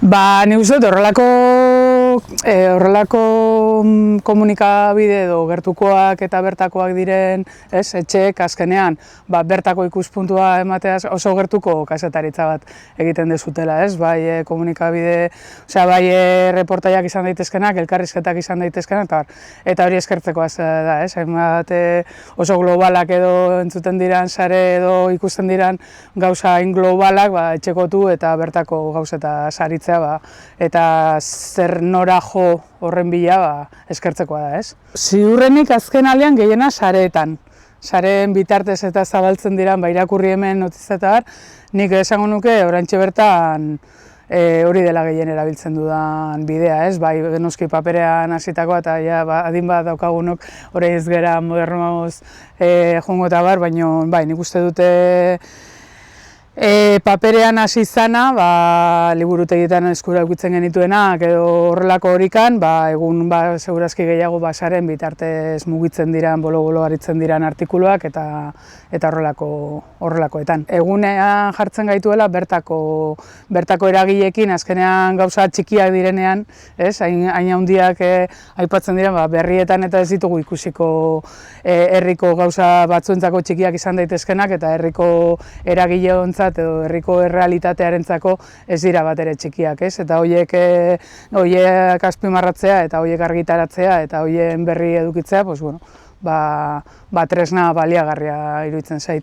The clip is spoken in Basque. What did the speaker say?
Nik uste dut horrelako komunikabide edo gertukoak eta bertakoak diren, etxeek azkenean, bertako ikuspuntua emateaz oso gertuko kazetaritza bat egiten dezutela, bai komunikabide, bai reportaiak izan daitezkenak, elkarrizketak izan daitezkenak, eta hori eskertzekoa da, hainbat oso globalak edo entzuten diran sare edo ikusten diran gauza hain globalak, etxekotu eta bertako gauzeta saritzea, eta zer nora jo horren bila eskertzekoa da, Ziurrenik azken aldean gehiena sareetan. Sareen bitartez eta zabaltzen diran, irakurri hemen notizetar, nik esango nuke oraintxe bertan hori dela gehien erabiltzen dudan bidea, bai noski paperean hasitakoa eta adin bat daukagunok orain ez gera modernoz joango eta baina nik uste dute paperean hasi izana, liburutegietan eskura ukitzen genituenak edo horrelako horikan, egun segurazki gehiago saren bitartez mugitzen diran, bolo-bolo aritzen diran artikuluak eta horrelakoetan. Egunean jartzen gaituela bertako eragileekin, azkenean gauza txikiak direnean, hain handiak aipatzen diren, berrietan eta ez ditugu ikusiko herriko gauza batzuentzako txikiak izan daitezkenak eta herriko eragileontzat edo herriko errealitatearentzako ez dira bat ere txikiak, eta horiek azpimarratzea eta horiek argitaratzea eta horien berri edukitzea, tresna baliagarria iruditzen zait.